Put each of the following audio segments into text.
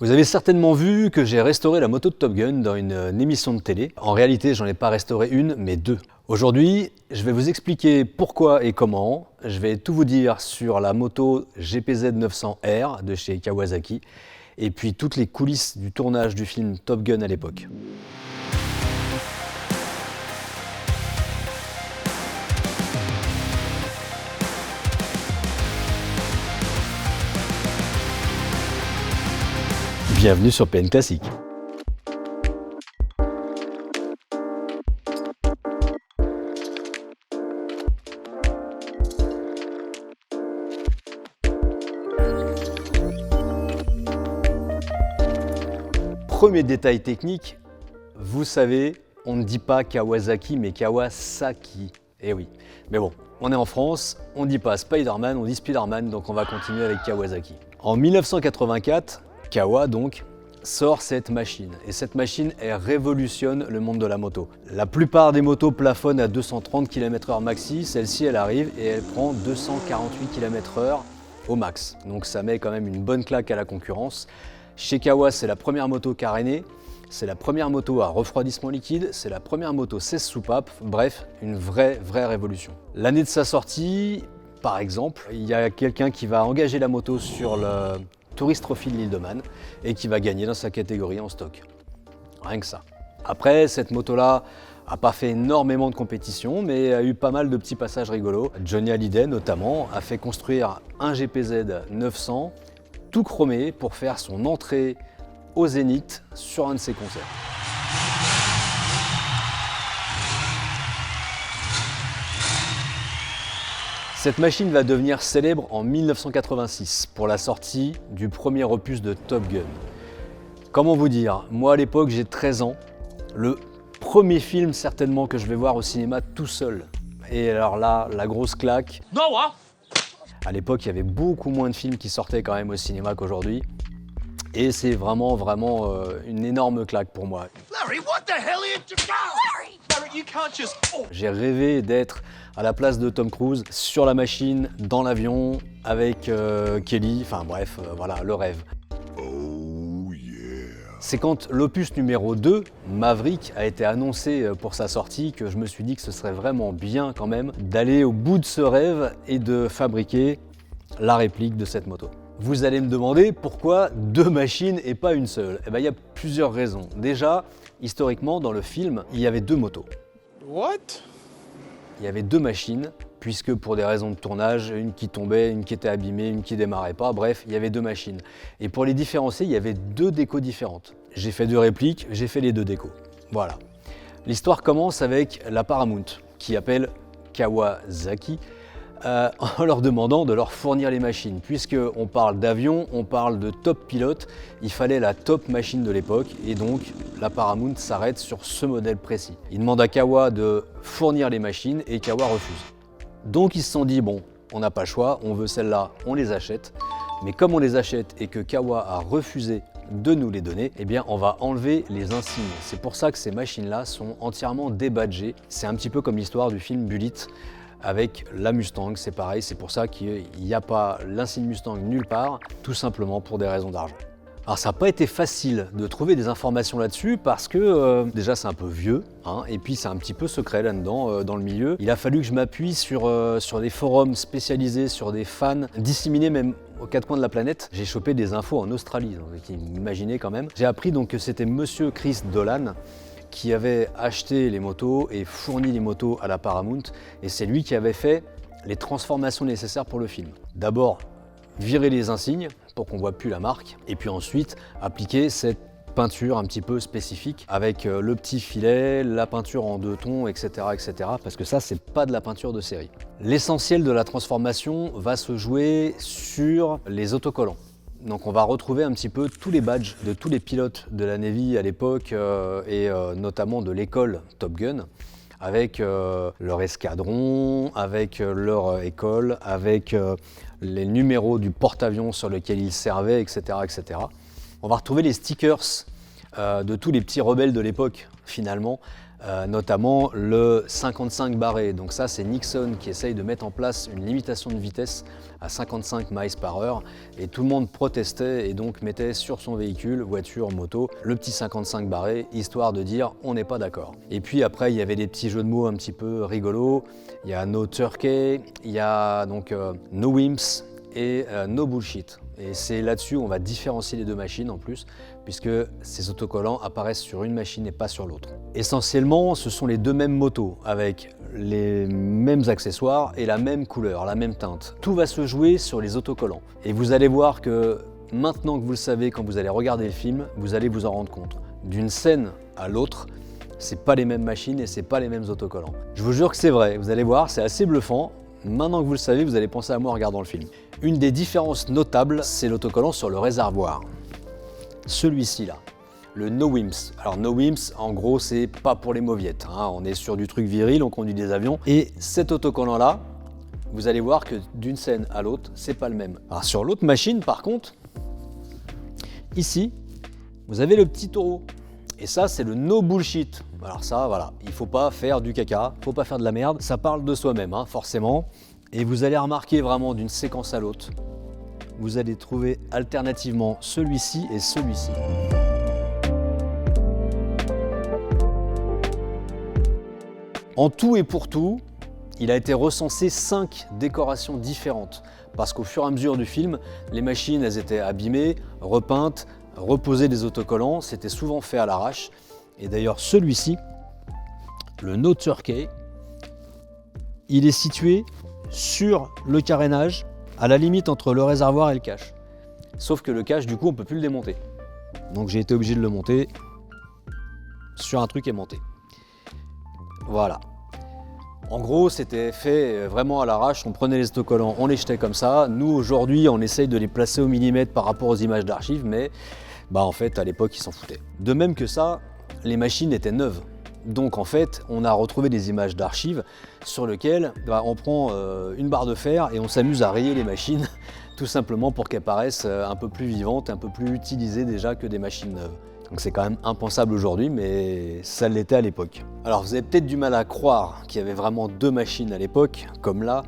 Vous avez certainement vu que j'ai restauré la moto de Top Gun dans une émission de télé. En réalité, j'en ai pas restauré une, mais deux. Aujourd'hui, je vais vous expliquer pourquoi et comment. Je vais tout vous dire sur la moto GPZ 900R de chez Kawasaki et puis toutes les coulisses du tournage du film Top Gun à l'époque. Bienvenue sur PN Classique. Premier détail technique, vous savez, on ne dit pas Kawasaki mais Kawasaki. Eh oui, mais bon, on est en France, on ne dit pas Spider-Man, on dit Spider-Man, donc on va continuer avec Kawasaki. En 1984, Kawa donc sort cette machine et cette machine elle révolutionne le monde de la moto. La plupart des motos plafonnent à 230 km/h maxi, celle-ci elle arrive et elle prend 248 km/h au max. Donc ça met quand même une bonne claque à la concurrence. Chez Kawa c'est la première moto carénée, c'est la première moto à refroidissement liquide, c'est la première moto 16 soupapes, bref une vraie révolution. L'année de sa sortie, par exemple, il y a quelqu'un qui va engager la moto sur le Tourist Trophy de l'île de Man et qui va gagner dans sa catégorie en stock. Rien que ça. Après, cette moto-là n'a pas fait énormément de compétition, mais a eu pas mal de petits passages rigolos. Johnny Hallyday, notamment, a fait construire un GPZ 900 tout chromé pour faire son entrée au Zénith sur un de ses concerts. Cette machine va devenir célèbre en 1986 pour la sortie du premier opus de Top Gun. Comment vous dire, moi à l'époque j'ai 13 ans, le premier film certainement que je vais voir au cinéma tout seul. Et alors là, la grosse claque. Noah. À l'époque il y avait beaucoup moins de films qui sortaient quand même au cinéma qu'aujourd'hui. Et c'est vraiment une énorme claque pour moi. Larry, what the hell are you doing? Larry, you can't just... J'ai rêvé d'être à la place de Tom Cruise sur la machine, dans l'avion, avec Kelly, enfin bref, voilà, le rêve. Oh yeah. C'est quand l'opus numéro 2, Maverick, a été annoncé pour sa sortie que je me suis dit que ce serait vraiment bien quand même d'aller au bout de ce rêve et de fabriquer la réplique de cette moto. Vous allez me demander pourquoi deux machines et pas une seule. Eh bien, il y a plusieurs raisons. Déjà, historiquement, dans le film, il y avait deux motos. What? Il y avait deux machines, puisque pour des raisons de tournage, une qui tombait, une qui était abîmée, une qui démarrait pas, bref, il y avait deux machines. Et pour les différencier, il y avait deux décos différentes. J'ai fait deux répliques, j'ai fait les deux décos. Voilà. L'histoire commence avec la Paramount, qui appelle Kawasaki, en leur demandant de leur fournir les machines. Puisqu'on parle d'avion, on parle de top pilote, il fallait la top machine de l'époque et donc la Paramount s'arrête sur ce modèle précis. Ils demandent à Kawa de fournir les machines et Kawa refuse. Donc ils se sont dit bon, on n'a pas le choix, on veut celle-là, on les achète. Mais comme on les achète et que Kawa a refusé de nous les donner, eh bien on va enlever les insignes. C'est pour ça que ces machines-là sont entièrement débadgées. C'est un petit peu comme l'histoire du film Bullitt avec la Mustang, c'est pareil, c'est pour ça qu'il n'y a pas l'insigne Mustang nulle part, tout simplement pour des raisons d'argent. Alors ça n'a pas été facile de trouver des informations là-dessus parce que déjà c'est un peu vieux, hein, et puis c'est un petit peu secret là-dedans, dans le milieu. Il a fallu que je m'appuie sur des forums spécialisés, sur des fans, disséminés même aux quatre coins de la planète. J'ai chopé des infos en Australie, donc imaginez quand même. J'ai appris donc que c'était monsieur Chris Dolan, qui avait acheté les motos et fourni les motos à la Paramount, et c'est lui qui avait fait les transformations nécessaires pour le film. D'abord, virer les insignes pour qu'on ne voit plus la marque, et puis ensuite appliquer cette peinture un petit peu spécifique avec le petit filet, la peinture en deux tons, etc., parce que ça, c'est pas de la peinture de série. L'essentiel de la transformation va se jouer sur les autocollants. Donc on va retrouver un petit peu tous les badges de tous les pilotes de la Navy à l'époque et notamment de l'école Top Gun, avec leur escadron, avec leur école, avec les numéros du porte-avions sur lequel ils servaient, etc., etc. On va retrouver les stickers de tous les petits rebelles de l'époque finalement, notamment le 55 barré. Donc ça, c'est Nixon qui essaye de mettre en place une limitation de vitesse à 55 miles par heure et tout le monde protestait et donc mettait sur son véhicule, voiture, moto, le petit 55 barré, histoire de dire on n'est pas d'accord. Et puis après, il y avait des petits jeux de mots un petit peu rigolos. Il y a No Turkey, il y a donc No Wimps et No Bullshit. Et c'est là-dessus où on va différencier les deux machines en plus, puisque ces autocollants apparaissent sur une machine et pas sur l'autre. Essentiellement, ce sont les deux mêmes motos, avec les mêmes accessoires et la même couleur, la même teinte. Tout va se jouer sur les autocollants. Et vous allez voir que maintenant que vous le savez, quand vous allez regarder le film, vous allez vous en rendre compte. D'une scène à l'autre, c'est pas les mêmes machines et c'est pas les mêmes autocollants. Je vous jure que c'est vrai, vous allez voir, c'est assez bluffant. Maintenant que vous le savez, vous allez penser à moi en regardant le film. Une des différences notables, c'est l'autocollant sur le réservoir. Celui-ci là, le No Wimps. Alors No Wimps, en gros, c'est pas pour les mauviettes, hein. On est sur du truc viril, on conduit des avions. Et cet autocollant là, vous allez voir que d'une scène à l'autre, c'est pas le même. Alors sur l'autre machine, par contre, ici, vous avez le petit taureau. Et ça, c'est le no bullshit. Alors ça, voilà, il faut pas faire du caca, faut pas faire de la merde. Ça parle de soi-même, hein, forcément. Et vous allez remarquer vraiment d'une séquence à l'autre, vous allez trouver alternativement celui-ci et celui-ci. En tout et pour tout, il a été recensé 5 décorations différentes. Parce qu'au fur et à mesure du film, les machines, elles étaient abîmées, repeintes, reposer des autocollants, c'était souvent fait à l'arrache. Et d'ailleurs celui-ci, le No Turkey, il est situé sur le carénage, à la limite entre le réservoir et le cache. Sauf que le cache, du coup, on ne peut plus le démonter. Donc j'ai été obligé de le monter sur un truc aimanté. Voilà. En gros, c'était fait vraiment à l'arrache, on prenait les autocollants, on les jetait comme ça. Nous, aujourd'hui, on essaye de les placer au millimètre par rapport aux images d'archives, mais en fait, à l'époque, ils s'en foutaient. De même que ça, les machines étaient neuves. Donc en fait, on a retrouvé des images d'archives sur lesquelles on prend une barre de fer et on s'amuse à rayer les machines, tout simplement pour qu'elles paraissent un peu plus vivantes, un peu plus utilisées déjà que des machines neuves. Donc c'est quand même impensable aujourd'hui, mais ça l'était à l'époque. Alors vous avez peut-être du mal à croire qu'il y avait vraiment 2 machines à l'époque, comme là,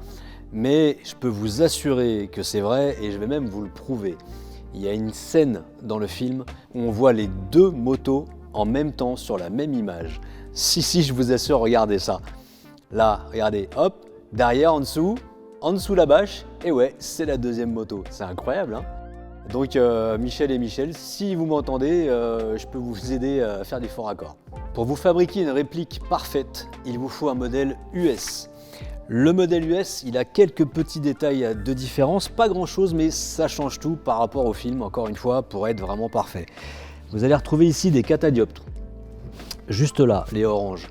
mais je peux vous assurer que c'est vrai et je vais même vous le prouver. Il y a une scène dans le film où on voit les 2 motos en même temps sur la même image. Si, je vous assure, regardez ça. Là, regardez, hop, derrière, en dessous la bâche, et ouais, c'est la 2e moto. C'est incroyable, hein? Donc Michel et Michel, si vous m'entendez, je peux vous aider à faire des forts raccords. Pour vous fabriquer une réplique parfaite, il vous faut un modèle US. Le modèle US, il a quelques petits détails de différence, pas grand chose, mais ça change tout par rapport au film, encore une fois, pour être vraiment parfait. Vous allez retrouver ici des catadioptres, juste là, les oranges.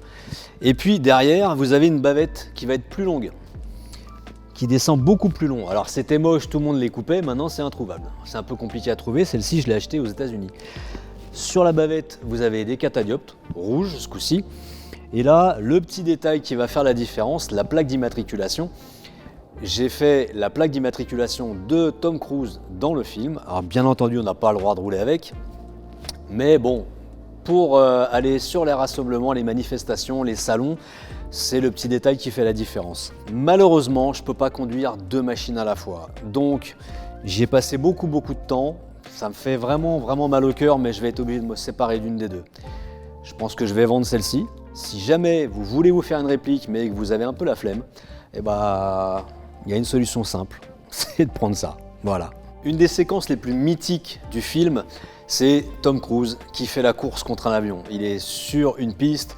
Et puis derrière, vous avez une bavette qui va être plus longue, qui descend beaucoup plus long. Alors c'était moche, tout le monde les coupait, maintenant c'est introuvable. C'est un peu compliqué à trouver, celle-ci je l'ai achetée aux États-Unis. Sur la bavette, vous avez des catadioptres, rouges ce coup-ci. Et là, le petit détail qui va faire la différence, la plaque d'immatriculation. J'ai fait la plaque d'immatriculation de Tom Cruise dans le film. Alors bien entendu, on n'a pas le droit de rouler avec. Mais bon, pour aller sur les rassemblements, les manifestations, les salons, c'est le petit détail qui fait la différence. Malheureusement, je ne peux pas conduire 2 machines à la fois. Donc, j'y ai passé beaucoup de temps. Ça me fait vraiment mal au cœur, mais je vais être obligé de me séparer d'une des 2. Je pense que je vais vendre celle-ci. Si jamais vous voulez vous faire une réplique, mais que vous avez un peu la flemme, il y a une solution simple, c'est de prendre ça. Voilà. Une des séquences les plus mythiques du film, c'est Tom Cruise qui fait la course contre un avion. Il est sur une piste,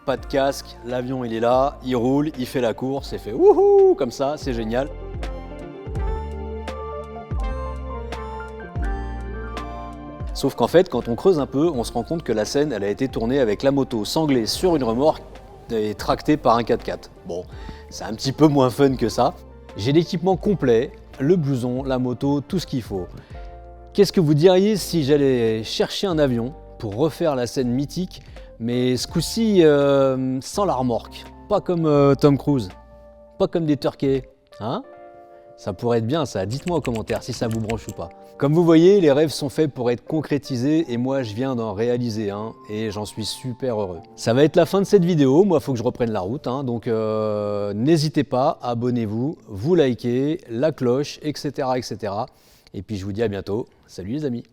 pas de casque, l'avion il est là, il roule, il fait la course et fait wouhou comme ça, c'est génial. Sauf qu'en fait, quand on creuse un peu, on se rend compte que la scène, elle a été tournée avec la moto sanglée sur une remorque et tractée par un 4x4. Bon, c'est un petit peu moins fun que ça. J'ai l'équipement complet, le blouson, la moto, tout ce qu'il faut. Qu'est-ce que vous diriez si j'allais chercher un avion pour refaire la scène mythique, mais ce coup-ci sans la remorque, pas comme Tom Cruise, pas comme des Turkey, hein? Ça pourrait être bien ça, dites-moi en commentaire si ça vous branche ou pas. Comme vous voyez, les rêves sont faits pour être concrétisés et moi je viens d'en réaliser un et j'en suis super heureux. Ça va être la fin de cette vidéo, moi il faut que je reprenne la route, donc n'hésitez pas, abonnez-vous, vous likez, la cloche, etc., etc. Et puis je vous dis à bientôt. Salut les amis!